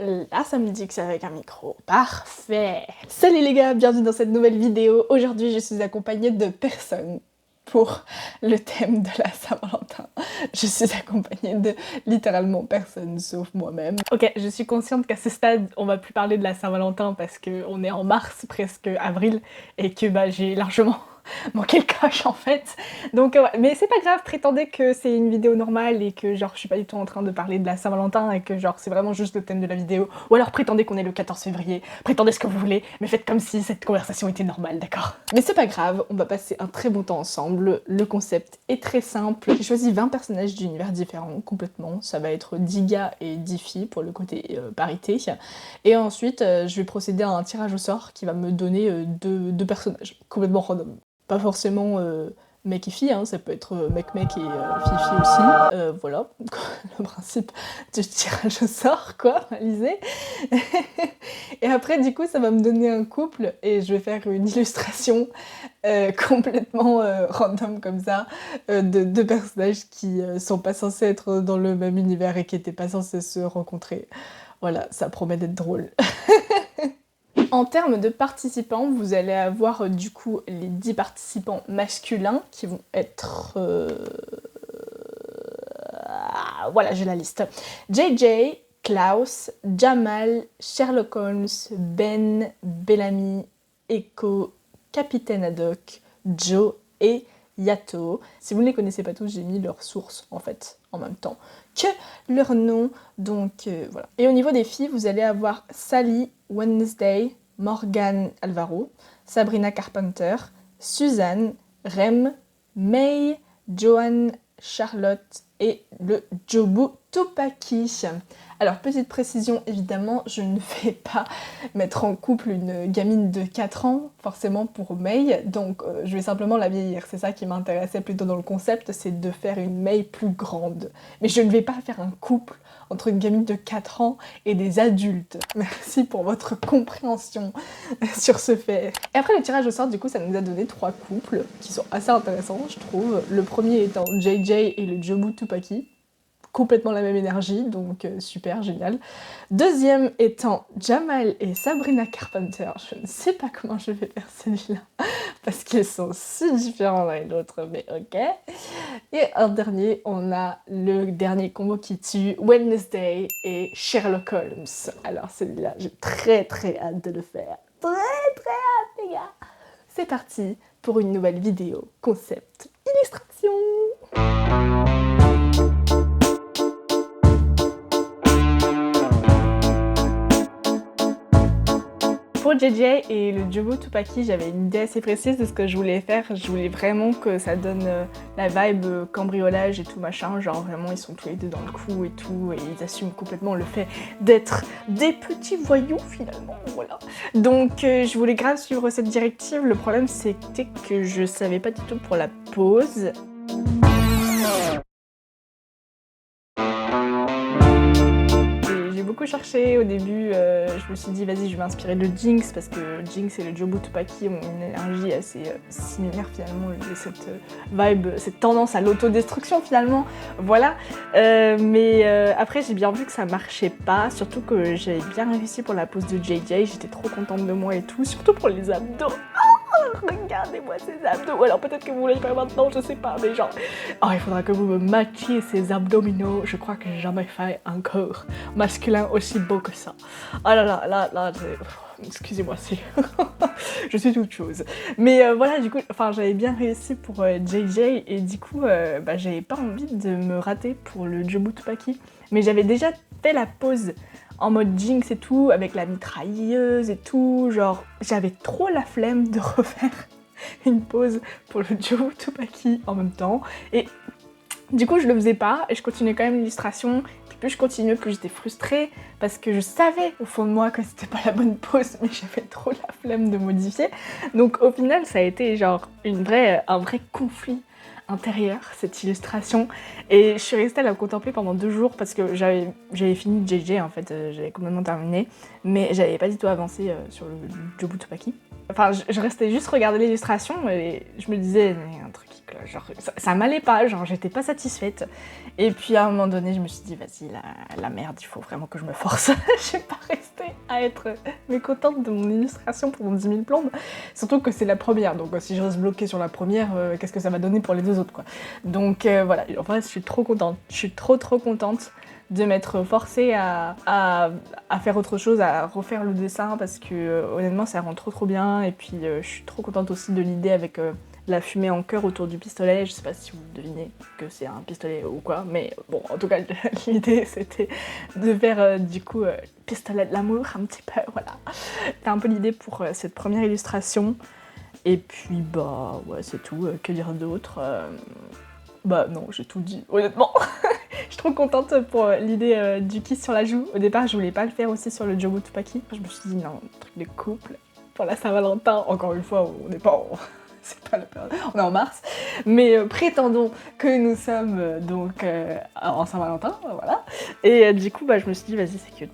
là ça me dit que c'est avec un micro. Parfait. Salut les gars, bienvenue dans cette nouvelle vidéo. Aujourd'hui je suis accompagnée de personne pour le thème de la Saint-Valentin. Je suis accompagnée de littéralement personne sauf moi-même. Ok, je suis consciente qu'à ce stade on va plus parler de la Saint-Valentin parce qu'on est en mars, presque avril, et que j'ai largement manqué le coche en fait. Donc ouais. Mais c'est pas grave, prétendez que c'est une vidéo normale et que genre je suis pas du tout en train de parler de la Saint-Valentin et que genre c'est vraiment juste le thème de la vidéo. Ou alors prétendez qu'on est le 14 février, prétendez ce que vous voulez, mais faites comme si cette conversation était normale, d'accord? Mais c'est pas grave, on va passer un très bon temps ensemble. Le concept est très simple. J'ai choisi 20 personnages d'univers différents complètement. Ça va être 10 gars et 10 filles pour le côté parité. Et ensuite je vais procéder à un tirage au sort qui va me donner deux personnages complètement random. Pas forcément mec et fille, hein, ça peut être mec-mec et fille-fille aussi. Voilà, le principe du tirage au sort, quoi, lisez. Et après, du coup, ça va me donner un couple et je vais faire une illustration complètement random comme ça, de deux personnages qui sont pas censés être dans le même univers et qui étaient pas censés se rencontrer. Voilà, ça promet d'être drôle. En termes de participants, vous allez avoir du coup les 10 participants masculins qui vont être... Voilà, j'ai la liste. JJ, Klaus, Jamal, Sherlock Holmes, Ben, Bellamy, Echo, Capitaine Haddock, Joe et Yato. Si vous ne les connaissez pas tous, j'ai mis leurs sources en fait en même temps que leur nom, donc voilà. Et au niveau des filles, vous allez avoir Sally, Wednesday, Morgan Alvaro, Sabrina Carpenter, Suzanne, Rem, May, Joanne, Charlotte et le Jobu Tupaki. Alors, petite précision, évidemment, je ne vais pas mettre en couple une gamine de 4 ans, forcément pour May, donc je vais simplement la vieillir. C'est ça qui m'intéressait plutôt dans le concept, c'est de faire une May plus grande. Mais je ne vais pas faire un couple entre une gamine de 4 ans et des adultes. Merci pour votre compréhension sur ce fait. Et après le tirage au sort, du coup, ça nous a donné 3 couples qui sont assez intéressants, je trouve. Le premier étant JJ et le Jobu Tupaki. Complètement la même énergie, donc super, génial. Deuxième étant Jamal et Sabrina Carpenter. Je ne sais pas comment je vais faire celui-là, parce qu'ils sont si différents l'un et l'autre, mais ok. Et un dernier, on a le dernier combo qui tue, Wednesday et Sherlock Holmes. Alors celui-là, j'ai très hâte de le faire. Très hâte, les gars. C'est parti pour une nouvelle vidéo, concept, illustration. Pour JJ et le Jobu Tupaki, j'avais une idée assez précise de ce que je voulais faire. Je voulais vraiment que ça donne la vibe cambriolage et tout machin, genre vraiment ils sont tous les deux dans le coup et tout, et ils assument complètement le fait d'être des petits voyous finalement, voilà. Donc je voulais grave suivre cette directive, le problème c'était que je savais pas du tout pour la pose. Beaucoup cherché au début, je me suis dit vas-y je vais m'inspirer de Jinx parce que Jinx et le Jobu Tupaki ont une énergie assez similaire finalement, cette vibe, cette tendance à l'autodestruction finalement, voilà. Mais après j'ai bien vu que ça marchait pas, surtout que j'avais bien réussi pour la pose de JJ, j'étais trop contente de moi et tout, surtout pour les abdos. Regardez-moi ces abdos, alors peut-être que vous voulez le faire maintenant, je sais pas, mais genre... Oh, il faudra que vous me matchiez ces abdominaux, je crois que j'ai jamais fait un corps masculin aussi beau que ça. Oh là là, excusez-moi, c'est... je suis toute chose. Mais voilà, du coup, enfin, j'avais bien réussi pour JJ, et du coup, j'avais pas envie de me rater pour le Jobu Tupaki. Mais j'avais déjà fait la pose en mode Jinx et tout, avec la mitrailleuse et tout, genre, j'avais trop la flemme de refaire une pause pour le Jobu Tupaki en même temps, et du coup je le faisais pas, et je continuais quand même l'illustration, puis plus je continuais, plus j'étais frustrée, parce que je savais au fond de moi que c'était pas la bonne pause, mais j'avais trop la flemme de modifier, donc au final ça a été genre un vrai conflit intérieur, cette illustration, et je suis restée à la contempler pendant 2 jours parce que j'avais fini JJ en fait, j'avais complètement terminé, mais j'avais pas du tout avancé sur le Jobu Tupaki. Enfin, je restais juste regarder l'illustration et je me disais, mais un truc qui article. Genre, ça m'allait pas, genre j'étais pas satisfaite. Et puis à un moment donné, je me suis dit, vas-y, la merde, il faut vraiment que je me force. Je vais pas rester à être mécontente de mon illustration pour mon 10 000 plombes. Surtout que c'est la première, donc si je reste bloquée sur la première, qu'est-ce que ça va donner pour les deux autres, quoi. Donc voilà, en fait, je suis trop contente. Je suis trop contente de m'être forcée à faire autre chose, à refaire le dessin, parce que honnêtement, ça rend trop bien. Et puis je suis trop contente aussi de l'idée avec la fumée en cœur autour du pistolet. Je sais pas si vous devinez que c'est un pistolet ou quoi, mais bon, en tout cas, l'idée c'était de faire du coup pistolet de l'amour un petit peu, voilà. C'était un peu l'idée pour cette première illustration. Et puis bah ouais, c'est tout, que dire d'autre Bah non, j'ai tout dit, honnêtement. Je suis trop contente pour l'idée du kiss sur la joue. Au départ, je voulais pas le faire aussi sur le Jobu Tupaki. Je me suis dit non, un truc de couple pour la Saint-Valentin. Encore une fois, on n'est pas en... c'est pas la période, on est en mars. Mais prétendons que nous sommes donc en Saint-Valentin, voilà. Et du coup, bah, je me suis dit, vas-y, c'est cute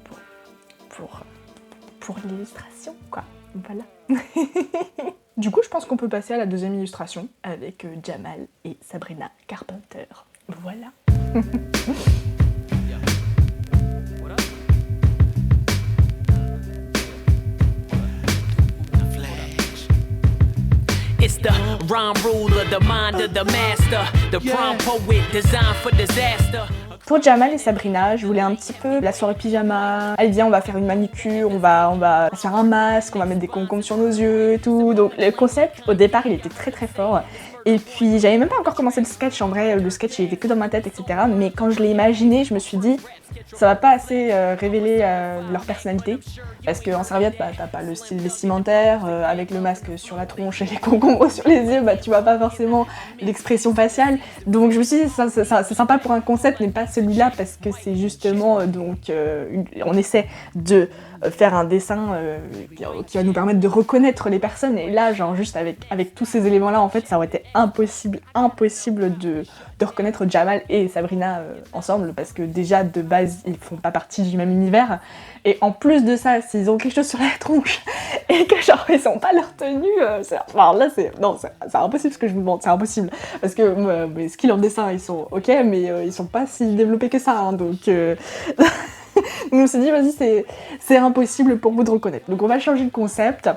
pour l'illustration, quoi. Voilà. Du coup, je pense qu'on peut passer à la deuxième illustration avec Jamal et Sabrina Carpenter. Voilà. It's the rhyme ruler, the mind of the master, the prime poet designed for disaster. Pour Jamal et Sabrina, je voulais un petit peu la soirée pyjama. Allez viens, on va faire une manicure, on va se faire un masque, on va mettre des concombres sur nos yeux et tout. Donc le concept, au départ, il était très fort. Et puis j'avais même pas encore commencé le sketch, en vrai, le sketch il était que dans ma tête, etc. Mais quand je l'ai imaginé, je me suis dit, ça va pas assez révéler leur personnalité. Parce qu'en serviette, bah, t'as pas le style vestimentaire, avec le masque sur la tronche et les concombres sur les yeux, bah tu vois pas forcément l'expression faciale. Donc je me suis dit, c'est sympa pour un concept, mais pas celui-là, parce que c'est justement, on essaie de faire un dessin qui va nous permettre de reconnaître les personnes, et là, genre juste avec tous ces éléments-là, en fait, ça aurait été impossible de reconnaître Jamal et Sabrina ensemble, parce que déjà, de base, ils font pas partie du même univers, et en plus de ça, s'ils ont quelque chose sur la tronche, et que genre, ils ont pas leur tenue, c'est impossible ce que je vous demande, c'est impossible, parce que mes skills en dessin, ils sont ok, mais ils sont pas si développés que ça, hein, donc... Donc je me suis dit, vas-y, c'est impossible pour vous de reconnaître. Donc on va changer le concept.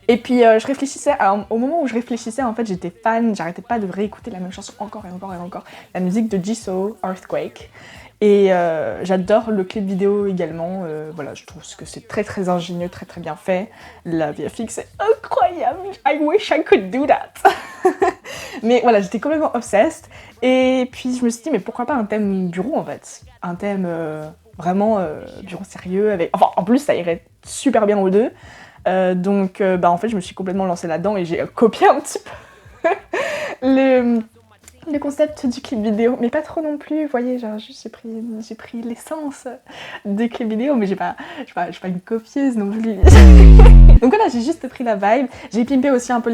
Et puis je réfléchissais, alors, au moment où je réfléchissais, en fait, j'étais fan, j'arrêtais pas de réécouter la même chanson encore et encore. La musique de Jisoo, Earthquake. Et j'adore le clip vidéo également, voilà, je trouve que c'est très ingénieux, très bien fait. La VFX est incroyable, I wish I could do that. Mais voilà, j'étais complètement obsessed. Et puis je me suis dit, mais pourquoi pas un thème bureau en fait, un thème vraiment bureau sérieux, avec... Enfin, en plus, ça irait super bien aux deux. Donc, en fait, je me suis complètement lancée là-dedans et j'ai copié un petit peu le concept du clip vidéo, mais pas trop non plus, vous voyez, genre juste j'ai pris l'essence des clips vidéo, mais je suis pas une copieuse non plus. Donc voilà, j'ai juste pris la vibe. J'ai pimpé aussi un peu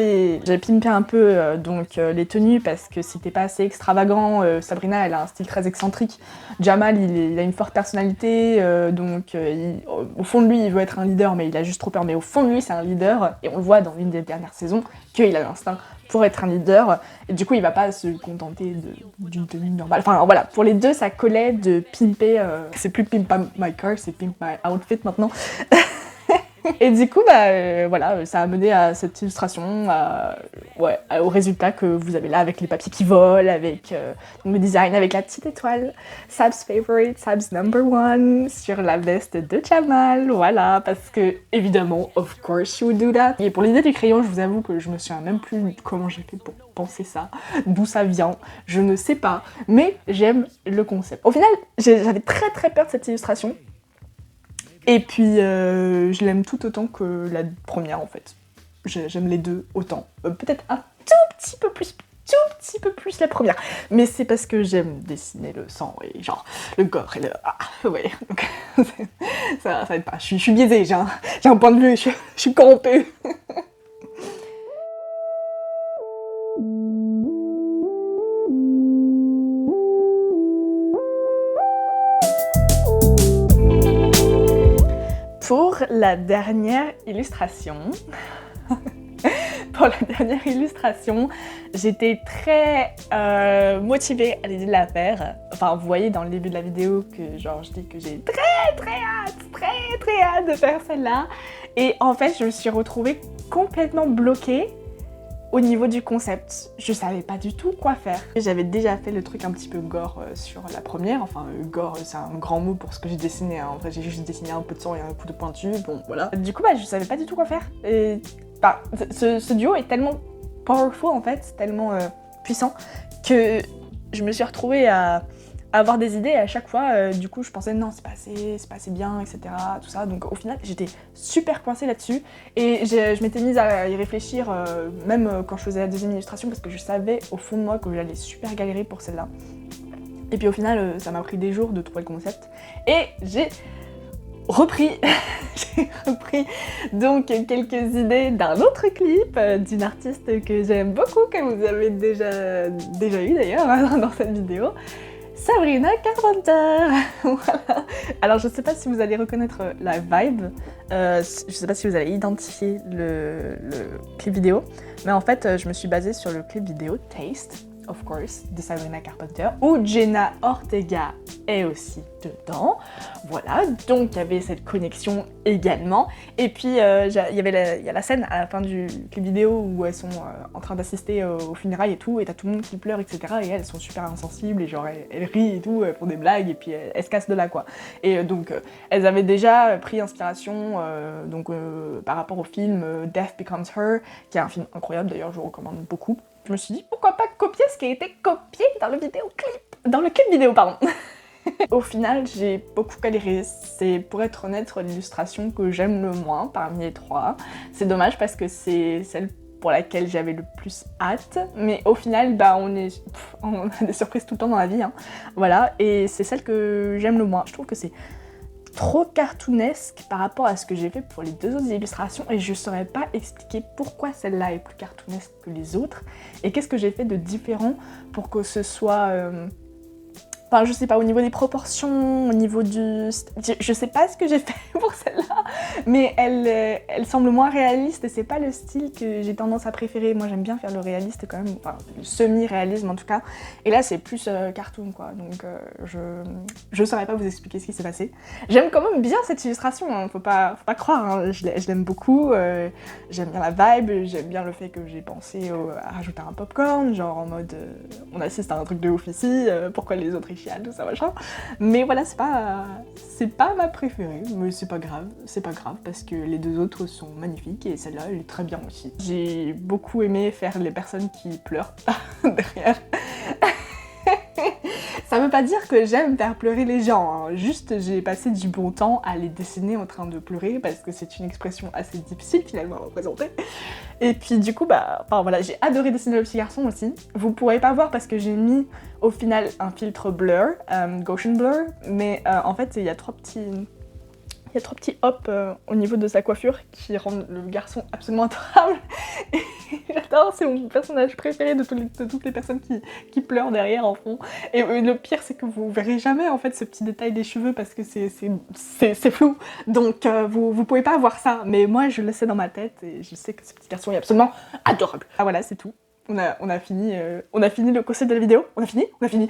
les tenues, parce que c'était pas assez extravagant. Sabrina, elle a un style très excentrique. Jamal, il a une forte personnalité, au fond de lui, il veut être un leader, mais il a juste trop peur. Mais au fond de lui, c'est un leader, et on le voit dans une des dernières saisons qu'il a l'instinct pour être un leader, et du coup il va pas se contenter d'une tenue normale. Enfin voilà, pour les deux ça collait de pimper, c'est plus pimp my car, c'est pimp my outfit maintenant. Et du coup, voilà, ça a mené à cette illustration, au résultat que vous avez là, avec les papiers qui volent, avec le design, avec la petite étoile, Sab's favorite, Sab's number one, sur la veste de Jamal, voilà, parce que, évidemment, of course you would do that. Et pour l'idée du crayon, je vous avoue que je me souviens même plus comment j'ai fait pour penser ça, d'où ça vient, je ne sais pas, mais j'aime le concept. Au final, j'avais très peur de cette illustration. Et puis, je l'aime tout autant que la première, en fait. J'aime les deux autant. Peut-être un tout petit peu plus la première. Mais c'est parce que j'aime dessiner le sang et genre le gore et le... Ah, ouais, donc ça va être pas... Je suis biaisée, j'ai un point de vue, je suis corrompue. Pour la dernière illustration, Pour la dernière illustration, j'étais très motivée à l'idée de la faire. Enfin, vous voyez dans le début de la vidéo que genre je dis que j'ai très hâte de faire celle-là. Et en fait, je me suis retrouvée complètement bloquée au niveau du concept. Je savais pas du tout quoi faire. J'avais déjà fait le truc un petit peu gore sur la première. Enfin, gore, c'est un grand mot pour ce que j'ai dessiné. Hein. En vrai, j'ai juste dessiné un peu de sang et un coup de pointu. Bon, voilà. Du coup, je savais pas du tout quoi faire. Et bah, ce duo est tellement powerful en fait, tellement puissant que je me suis retrouvée à avoir des idées et à chaque fois, du coup, je pensais non, c'est pas assez bien, etc. Tout ça. Donc au final, j'étais super coincée là-dessus et je m'étais mise à y réfléchir même quand je faisais la deuxième illustration parce que je savais au fond de moi que j'allais super galérer pour celle-là. Et puis au final, ça m'a pris des jours de trouver le concept et j'ai repris donc quelques idées d'un autre clip d'une artiste que j'aime beaucoup, que vous avez déjà eu d'ailleurs dans cette vidéo, Sabrina Carpenter. Voilà. Alors je sais pas si vous allez reconnaître la vibe, je sais pas si vous allez identifier le clip vidéo, mais en fait je me suis basée sur le clip vidéo Taste, of course, de Sabrina Carpenter, où Jenna Ortega est aussi dedans. Voilà, donc il y avait cette connexion également. Et puis il y a la scène à la fin du clip vidéo où elles sont en train d'assister aux funérailles et tout, et t'as tout le monde qui pleure, etc. Et elles sont super insensibles, et genre elles rient et tout, elles font des blagues, et puis elles se cassent de là, quoi. Et donc elles avaient déjà pris inspiration par rapport au film Death Becomes Her, qui est un film incroyable d'ailleurs, je vous recommande beaucoup. Je me suis dit pourquoi pas copier ce qui a été copié dans le clip vidéo, pardon. Au final, j'ai beaucoup galéré. C'est, pour être honnête, l'illustration que j'aime le moins parmi les trois. C'est dommage parce que c'est celle pour laquelle j'avais le plus hâte. Mais au final, on a des surprises tout le temps dans la vie. Hein. Voilà, et c'est celle que j'aime le moins. Je trouve que c'est trop cartoonesque par rapport à ce que j'ai fait pour les deux autres illustrations et je saurais pas expliquer pourquoi celle-là est plus cartoonesque que les autres et qu'est-ce que j'ai fait de différent pour que ce soit... Enfin, je sais pas, au niveau des proportions, au niveau du... Je sais pas ce que j'ai fait pour celle-là, mais elle semble moins réaliste et c'est pas le style que j'ai tendance à préférer. Moi, j'aime bien faire le réaliste quand même, enfin, le semi-réalisme en tout cas. Et là, c'est plus cartoon, quoi. Donc, je saurais pas vous expliquer ce qui s'est passé. J'aime quand même bien cette illustration, hein. Faut pas croire, hein. Je l'aime beaucoup. J'aime bien la vibe, j'aime bien le fait que j'ai pensé à rajouter un popcorn, genre en mode on assiste à un truc de ouf ici, pourquoi les autres tout ça machin. Mais voilà, c'est pas ma préférée, mais c'est pas grave parce que les deux autres sont magnifiques et celle-là elle est très bien aussi. J'ai beaucoup aimé faire les personnes qui pleurent derrière. Ça veut pas dire que j'aime faire pleurer les gens, hein. Juste j'ai passé du bon temps à les dessiner en train de pleurer parce que c'est une expression assez difficile finalement à représenter. Et puis du coup voilà, j'ai adoré dessiner le petit garçon aussi. Vous pourrez pas voir parce que j'ai mis au final un filtre blur, Gaussian blur, mais en fait il y a trois petits hops au niveau de sa coiffure qui rendent le garçon absolument adorable. Et j'adore, c'est mon personnage préféré de toutes les personnes qui pleurent derrière en fond. Et le pire, c'est que vous verrez jamais en fait ce petit détail des cheveux parce que c'est flou. Donc vous pouvez pas voir ça, mais moi je le sais dans ma tête et je sais que ce petit garçon est absolument adorable. Ah voilà, c'est tout. On a fini le concept de la vidéo. On a fini. Oh, on a fini.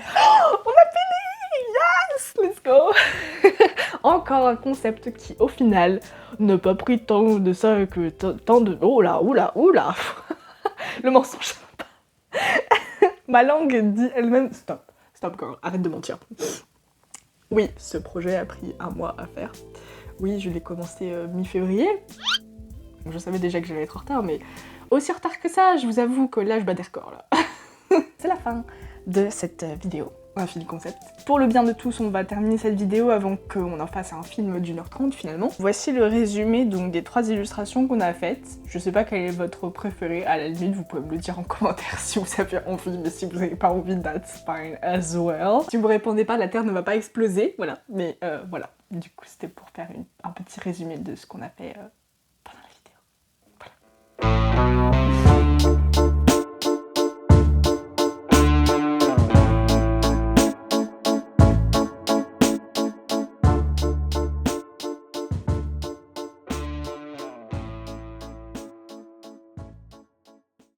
Yes, let's go. Encore un concept qui, au final, n'a pas pris tant de ça que tant de... Oula. Le mensonge. Ma langue dit elle-même... Stop girl, arrête de mentir. Oui, ce projet a pris 1 mois à faire. Oui, je l'ai commencé mi-février. Je savais déjà que j'allais être en retard, mais aussi en retard que ça, je vous avoue que là, je bats des records, là. C'est la fin de cette vidéo. On a fini le concept. Pour le bien de tous, on va terminer cette vidéo avant qu'on en fasse un film d'1h30 finalement. Voici le résumé donc des 3 illustrations qu'on a faites. Je sais pas quel est votre préféré, à la limite vous pouvez me le dire en commentaire si vous avez envie, mais si vous n'avez pas envie, that's fine as well. Si vous répondez pas, la Terre ne va pas exploser, voilà. Mais voilà, du coup c'était pour faire un petit résumé de ce qu'on a fait pendant la vidéo. Voilà.